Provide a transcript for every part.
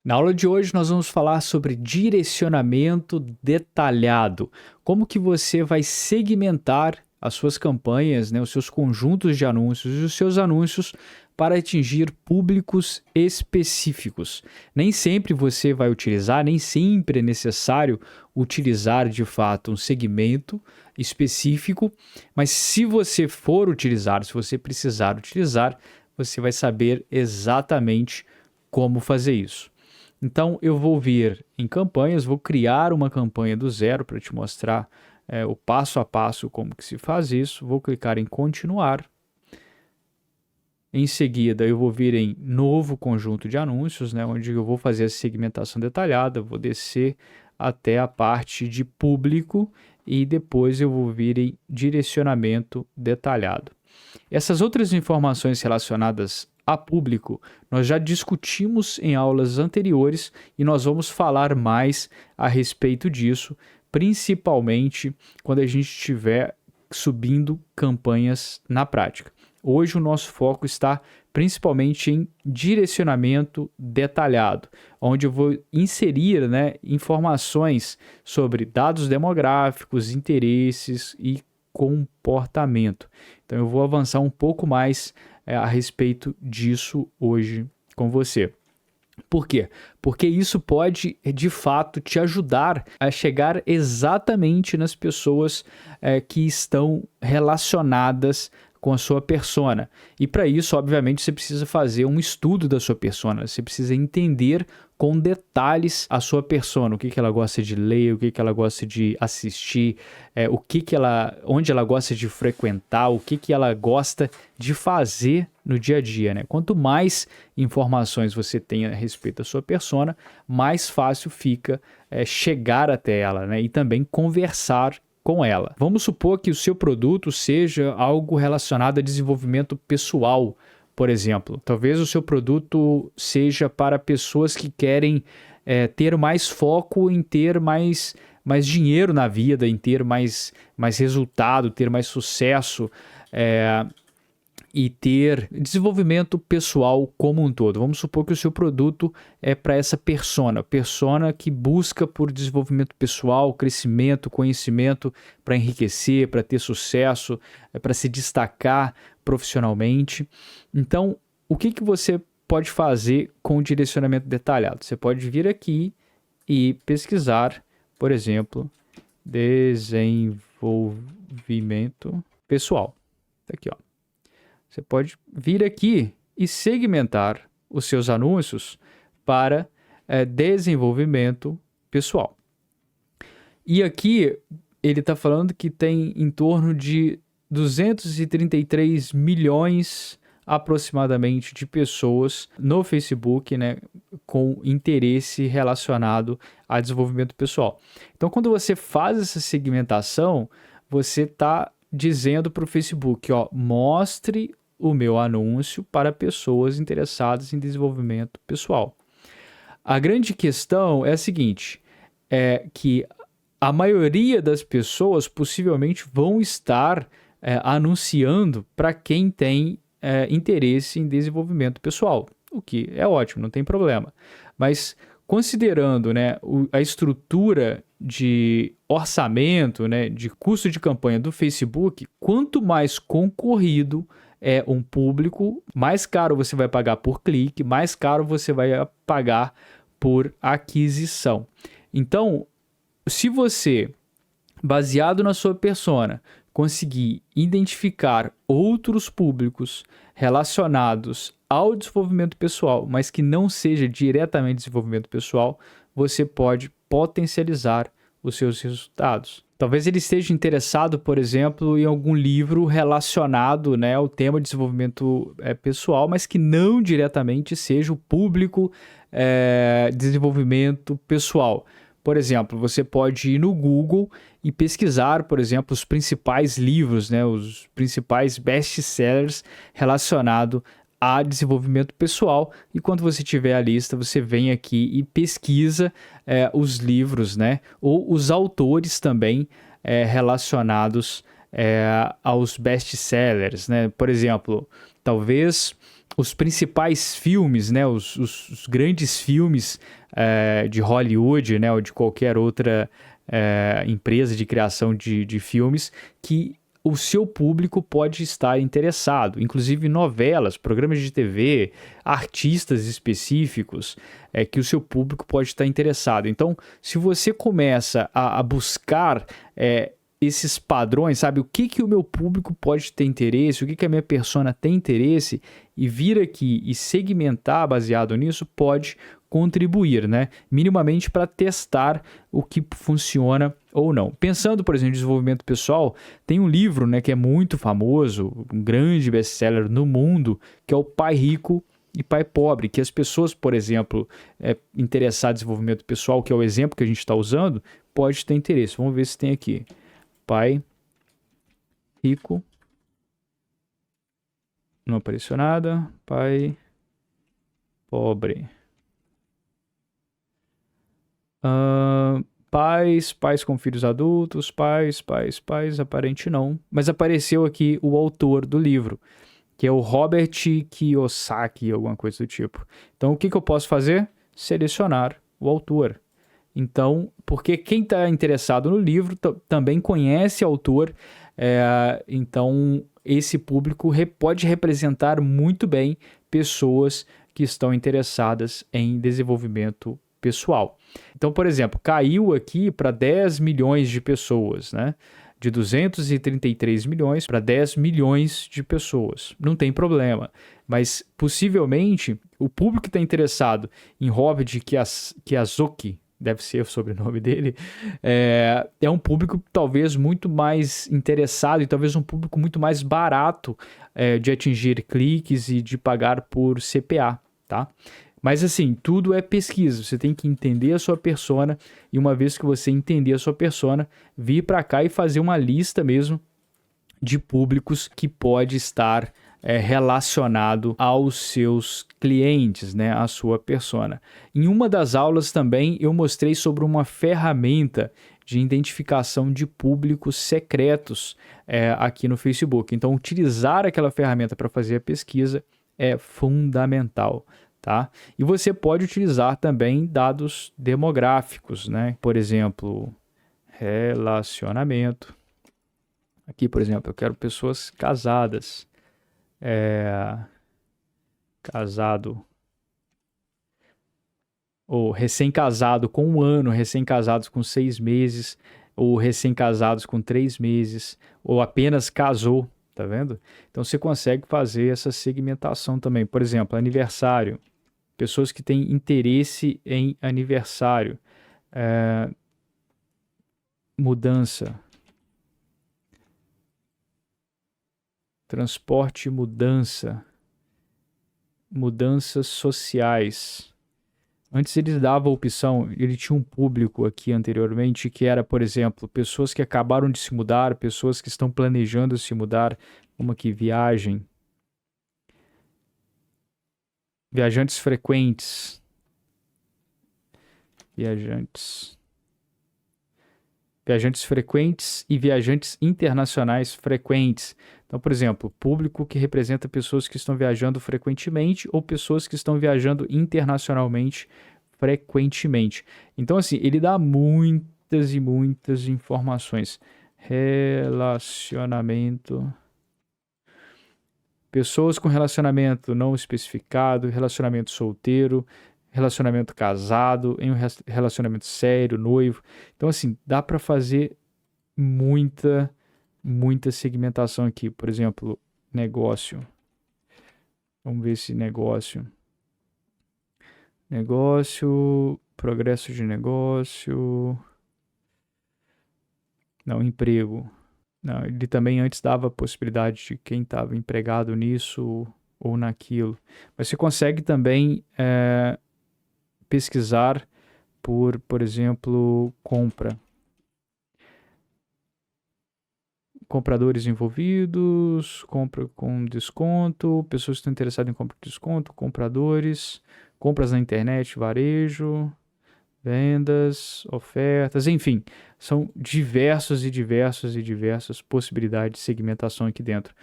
Na aula de hoje nós vamos falar sobre direcionamento detalhado. Como que você vai segmentar as suas campanhas, né, os seus conjuntos de anúncios e os seus anúncios para atingir públicos específicos. Nem sempre você vai utilizar, nem sempre é necessário utilizar de fato um segmento específico, mas se você for utilizar, se você precisar utilizar, você vai saber exatamente como fazer isso. Então, eu vou vir em campanhas, vou criar uma campanha do zero para te mostrar o passo a passo como que se faz isso. Vou clicar em continuar. Em seguida, eu vou vir em novo conjunto de anúncios, né, onde eu vou fazer a segmentação detalhada, vou descer até a parte de público e depois eu vou vir em direcionamento detalhado. Essas outras informações relacionadas a público, nós já discutimos em aulas anteriores e nós vamos falar mais a respeito disso, principalmente quando a gente estiver subindo campanhas na prática. Hoje o nosso foco está principalmente em direcionamento detalhado, onde eu vou inserir, né, informações sobre dados demográficos, interesses e comportamento. Então eu vou avançar um pouco mais a respeito disso hoje com você. Por quê? Porque isso pode, de fato, te ajudar a chegar exatamente nas pessoas que estão relacionadas com a sua persona. E para isso, obviamente, você precisa fazer um estudo da sua persona. Você precisa entender com detalhes a sua persona, o que ela gosta de ler, o que ela gosta de assistir, onde ela gosta de frequentar, o que ela gosta de fazer no dia a dia, né? Quanto mais informações você tem a respeito da sua persona, mais fácil fica chegar até ela, né? E também conversar com ela. Vamos supor que o seu produto seja algo relacionado a desenvolvimento pessoal, por exemplo. Talvez o seu produto seja para pessoas que querem ter mais foco em ter mais dinheiro na vida, em ter mais resultado, ter mais sucesso e ter desenvolvimento pessoal como um todo. Vamos supor que o seu produto é para essa persona que busca por desenvolvimento pessoal, crescimento, conhecimento, para enriquecer, para ter sucesso, para se destacar profissionalmente. Então, o que você pode fazer com o direcionamento detalhado? Você pode vir aqui e pesquisar, por exemplo, desenvolvimento pessoal. Tá aqui, ó. Você pode vir aqui e segmentar os seus anúncios para desenvolvimento pessoal. E aqui ele está falando que tem em torno de 233 milhões aproximadamente de pessoas no Facebook, né, com interesse relacionado a desenvolvimento pessoal. Então, quando você faz essa segmentação, você está dizendo para o Facebook, ó, mostre o meu anúncio para pessoas interessadas em desenvolvimento pessoal. A grande questão é a seguinte, que a maioria das pessoas possivelmente vão estar anunciando para quem tem interesse em desenvolvimento pessoal, o que é ótimo, não tem problema. Mas considerando, né, a estrutura de orçamento, né, de custo de campanha do Facebook, quanto mais concorrido é um público, mais caro você vai pagar por clique, mais caro você vai pagar por aquisição. Então, se você, baseado na sua persona, conseguir identificar outros públicos relacionados ao desenvolvimento pessoal, mas que não seja diretamente desenvolvimento pessoal, você pode potencializar os seus resultados. Talvez ele esteja interessado, por exemplo, em algum livro relacionado, né, ao tema de desenvolvimento pessoal, mas que não diretamente seja o público desenvolvimento pessoal. Por exemplo, você pode ir no Google e pesquisar, por exemplo, os principais livros, né, os principais best-sellers relacionados a desenvolvimento pessoal, e quando você tiver a lista, você vem aqui e pesquisa os livros, né, ou os autores também relacionados aos best-sellers, né? Por exemplo, talvez os principais filmes, né, os grandes filmes de Hollywood, né, ou de qualquer outra empresa de criação de filmes, que o seu público pode estar interessado, inclusive novelas, programas de TV, artistas específicos, que o seu público pode estar interessado. Então, se você começa a buscar esses padrões, sabe, o que o meu público pode ter interesse, o que a minha persona tem interesse, e vir aqui e segmentar baseado nisso, pode contribuir, né, minimamente para testar o que funciona ou não. Pensando, por exemplo, em desenvolvimento pessoal, tem um livro, né, que é muito famoso, um grande best-seller no mundo, que é o Pai Rico e Pai Pobre, que as pessoas, por exemplo, interessadas em desenvolvimento pessoal, que é o exemplo que a gente está usando, pode ter interesse. Vamos ver se tem aqui. Pai Rico. Não apareceu nada. Pai Pobre. Pais com filhos adultos, pais, aparente não. Mas apareceu aqui o autor do livro, que é o Robert Kiyosaki, alguma coisa do tipo. Então, o que eu posso fazer? Selecionar o autor. Então, porque quem está interessado no livro também conhece o autor, então esse público pode representar muito bem pessoas que estão interessadas em desenvolvimento pessoal. Então, por exemplo, caiu aqui para 10 milhões de pessoas, né? De 233 milhões para 10 milhões de pessoas. Não tem problema. Mas, possivelmente, o público que está interessado em Robert Kiyosaki, deve ser o sobrenome dele, é um público talvez muito mais interessado e talvez um público muito mais barato de atingir cliques e de pagar por CPA, tá? Mas assim, tudo é pesquisa, você tem que entender a sua persona e uma vez que você entender a sua persona, vir para cá e fazer uma lista mesmo de públicos que pode estar relacionado aos seus clientes, né, à sua persona. Em uma das aulas também eu mostrei sobre uma ferramenta de identificação de públicos secretos aqui no Facebook. Então, utilizar aquela ferramenta para fazer a pesquisa é fundamental. Tá? E você pode utilizar também dados demográficos, né? Por exemplo, relacionamento. Aqui, por exemplo, eu quero pessoas casadas. Casado ou recém-casado com 1 ano, recém-casados com 6 meses, ou recém-casados com 3 meses, ou apenas casou, tá vendo? Então você consegue fazer essa segmentação também. Por exemplo, aniversário. Pessoas que têm interesse em aniversário. Mudança. Transporte e mudança. Mudanças sociais. Antes eles davam a opção, ele tinha um público aqui anteriormente que era, por exemplo, pessoas que acabaram de se mudar, pessoas que estão planejando se mudar, uma que viajem. Viajantes frequentes. Viajantes frequentes e viajantes internacionais frequentes. Então, por exemplo, público que representa pessoas que estão viajando frequentemente ou pessoas que estão viajando internacionalmente frequentemente. Então, assim, ele dá muitas e muitas informações. Relacionamento. Pessoas com relacionamento não especificado, relacionamento solteiro, relacionamento casado, em um relacionamento sério, noivo. Então, assim, dá para fazer muita segmentação aqui. Por exemplo, negócio. Vamos ver esse negócio. Negócio, progresso de negócio. Não, emprego. Não, ele também antes dava a possibilidade de quem estava empregado nisso ou naquilo. Mas você consegue também pesquisar por exemplo, compra. Compradores envolvidos, compra com desconto, pessoas que estão interessadas em compra com desconto, compradores, compras na internet, varejo, vendas, ofertas, enfim, são diversas possibilidades de segmentação aqui dentro.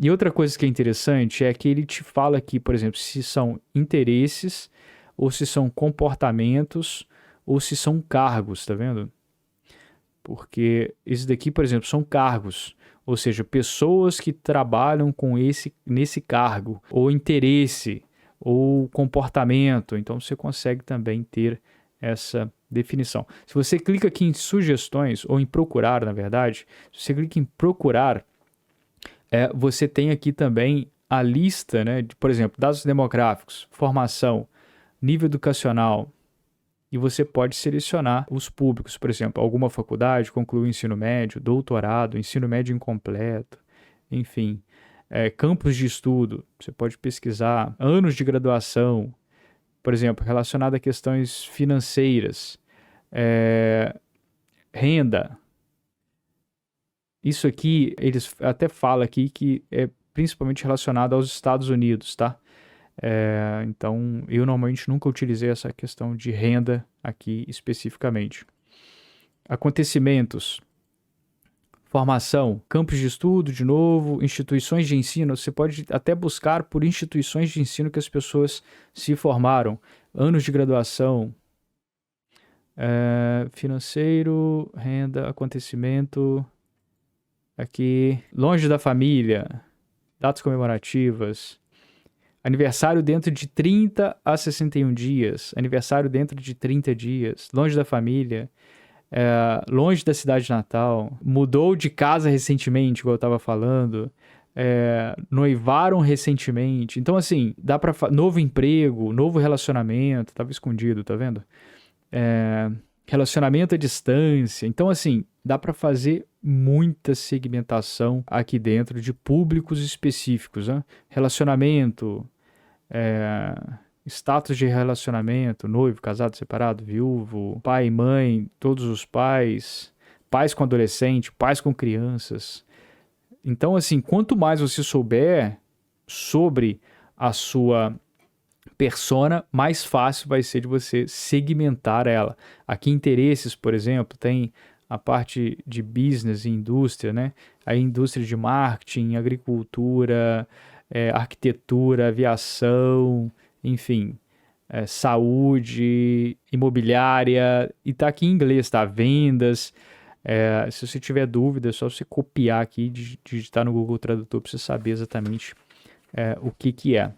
E outra coisa que é interessante é que ele te fala aqui, por exemplo, se são interesses, ou se são comportamentos, ou se são cargos, tá vendo? Porque esse daqui, por exemplo, são cargos, ou seja, pessoas que trabalham nesse cargo, ou interesse, ou comportamento. Então você consegue também ter essa definição. Se você clica aqui em sugestões, ou em procurar, na verdade, se você clica em procurar, você tem aqui também a lista, né, de, por exemplo, dados demográficos, formação, nível educacional, e você pode selecionar os públicos, por exemplo, alguma faculdade, concluiu o ensino médio, doutorado, ensino médio incompleto, enfim, campos de estudo, você pode pesquisar anos de graduação, por exemplo, relacionado a questões financeiras, renda. Isso aqui, eles até falam aqui que é principalmente relacionado aos Estados Unidos, tá? Então, eu normalmente nunca utilizei essa questão de renda aqui especificamente. Acontecimentos, formação, campos de estudo, de novo, instituições de ensino. Você pode até buscar por instituições de ensino que as pessoas se formaram. Anos de graduação, financeiro, renda, acontecimento, aqui, longe da família, datas comemorativas, aniversário dentro de 30 a 61 dias, aniversário dentro de 30 dias, longe da família, longe da cidade natal, mudou de casa recentemente, igual eu estava falando, noivaram recentemente. Então, assim, dá para novo emprego, novo relacionamento, estava escondido, tá vendo? Relacionamento à distância. Então, assim, dá para fazer muita segmentação aqui dentro de públicos específicos, né? Relacionamento, status de relacionamento, noivo, casado, separado, viúvo, pai e mãe, todos os pais, pais com adolescente, pais com crianças. Então, assim, quanto mais você souber sobre a sua persona, mais fácil vai ser de você segmentar ela. Aqui, interesses, por exemplo, tem a parte de business e indústria, né? A indústria de marketing, agricultura, arquitetura, aviação, enfim, saúde, imobiliária, e tá aqui em inglês, tá? Vendas. Se você tiver dúvida, é só você copiar aqui e digitar no Google Tradutor para você saber exatamente o que é.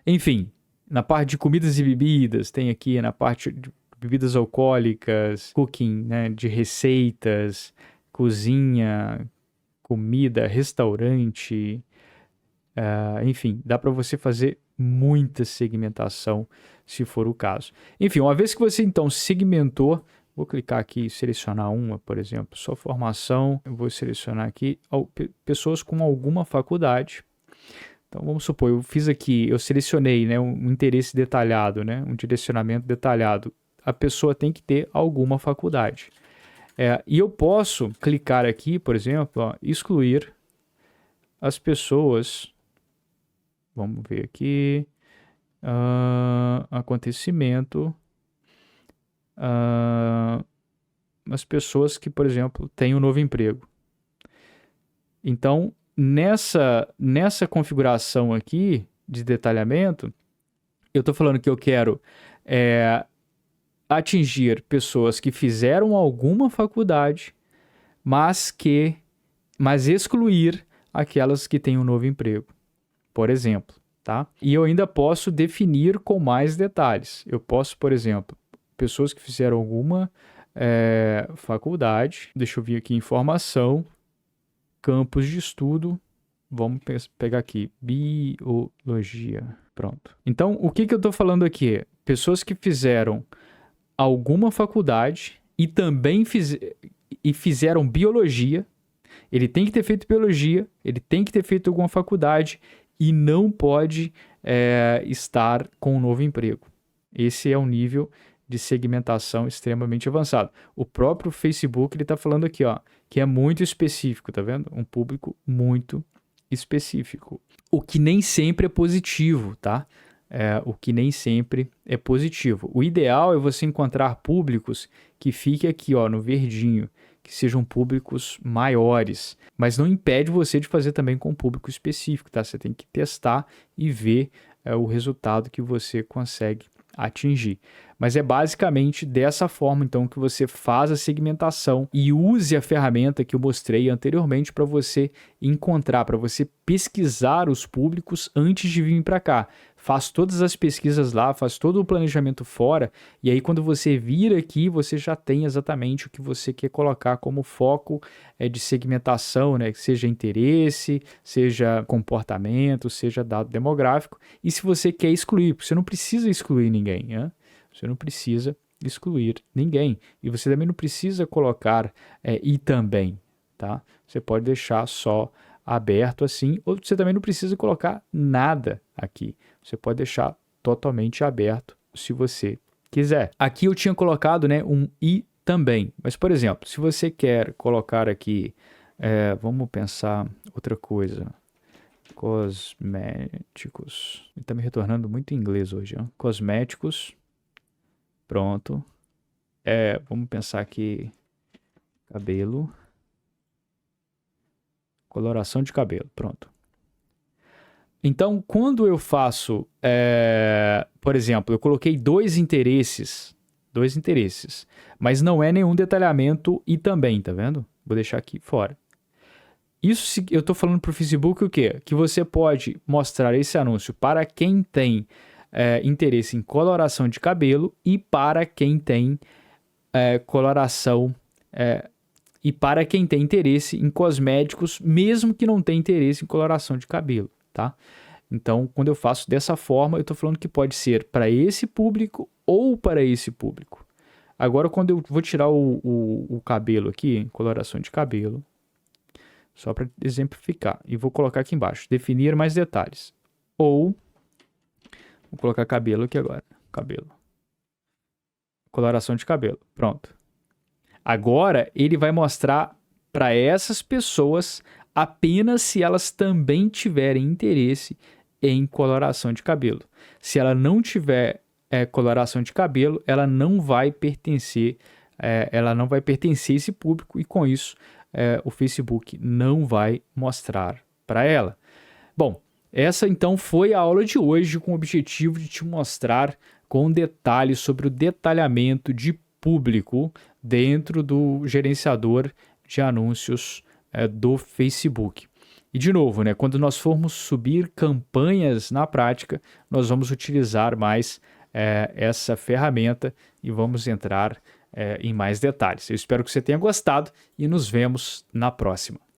Enfim, na parte de comidas e bebidas, tem aqui na parte de bebidas alcoólicas, cooking, né, de receitas, cozinha, comida, restaurante, enfim, dá para você fazer muita segmentação, se for o caso. Enfim, uma vez que você então segmentou, vou clicar aqui e selecionar uma, por exemplo, só formação, eu vou selecionar aqui pessoas com alguma faculdade. Então, vamos supor, eu selecionei, né, um interesse detalhado, né, um direcionamento detalhado. A pessoa tem que ter alguma faculdade. E eu posso clicar aqui, por exemplo, excluir as pessoas. Vamos ver aqui. Acontecimento. As pessoas que, por exemplo, têm um novo emprego. Então, nessa configuração aqui de detalhamento, eu estou falando que eu quero atingir pessoas que fizeram alguma faculdade, mas excluir aquelas que têm um novo emprego, por exemplo, tá? E eu ainda posso definir com mais detalhes. Eu posso, por exemplo, pessoas que fizeram alguma faculdade, deixa eu vir aqui, informação, campos de estudo, vamos pegar aqui, biologia, pronto. Então, o que eu estou falando aqui? Pessoas que fizeram alguma faculdade e também fizeram biologia. Ele tem que ter feito biologia, ele tem que ter feito alguma faculdade e não pode estar com um novo emprego. Esse é um nível de segmentação extremamente avançado. O próprio Facebook, ele está falando aqui, ó, que é muito específico, tá vendo? Um público muito específico. O que nem sempre é positivo, tá? o que nem sempre é positivo. O ideal é você encontrar públicos que fiquem aqui, ó, no verdinho, que sejam públicos maiores, mas não impede você de fazer também com um público específico, tá? Você tem que testar e ver o resultado que você consegue atingir. Mas é basicamente dessa forma, então, que você faz a segmentação e use a ferramenta que eu mostrei anteriormente para você encontrar, para você pesquisar os públicos antes de vir para cá. Faz todas as pesquisas lá, faz todo o planejamento fora, e aí quando você vir aqui, você já tem exatamente o que você quer colocar como foco de segmentação, né? Seja interesse, seja comportamento, seja dado demográfico. E se você quer excluir, porque você não precisa excluir ninguém, né? Você não precisa excluir ninguém. E você também não precisa colocar e também, tá? Você pode deixar só aberto assim, ou você também não precisa colocar nada aqui. Você pode deixar totalmente aberto se você quiser. Aqui eu tinha colocado, né, um e também. Mas, por exemplo, se você quer colocar aqui, vamos pensar outra coisa. Cosméticos. Ele está me retornando muito em inglês hoje. Ó. Cosméticos. Pronto. Vamos pensar aqui. Cabelo. Coloração de cabelo. Pronto. Então, quando eu faço, por exemplo, eu coloquei dois interesses, mas não é nenhum detalhamento e também, tá vendo? Vou deixar aqui fora. Isso eu estou falando para o Facebook o quê? Que você pode mostrar esse anúncio para quem tem interesse em coloração de cabelo e para quem tem coloração e para quem tem interesse em cosméticos, mesmo que não tenha interesse em coloração de cabelo, tá? Então, quando eu faço dessa forma, eu estou falando que pode ser para esse público ou para esse público. Agora, quando eu vou tirar o cabelo aqui, coloração de cabelo, só para exemplificar, e vou colocar aqui embaixo, definir mais detalhes. Ou, vou colocar cabelo aqui agora, cabelo. Coloração de cabelo, pronto. Agora, ele vai mostrar para essas pessoas apenas se elas também tiverem interesse em coloração de cabelo. Se ela não tiver coloração de cabelo, ela não vai pertencer a esse público e com isso o Facebook não vai mostrar para ela. Bom, essa então foi a aula de hoje com o objetivo de te mostrar com detalhes sobre o detalhamento de público dentro do gerenciador de anúncios do Facebook. E de novo, né, quando nós formos subir campanhas na prática, nós vamos utilizar mais essa ferramenta e vamos entrar em mais detalhes. Eu espero que você tenha gostado e nos vemos na próxima.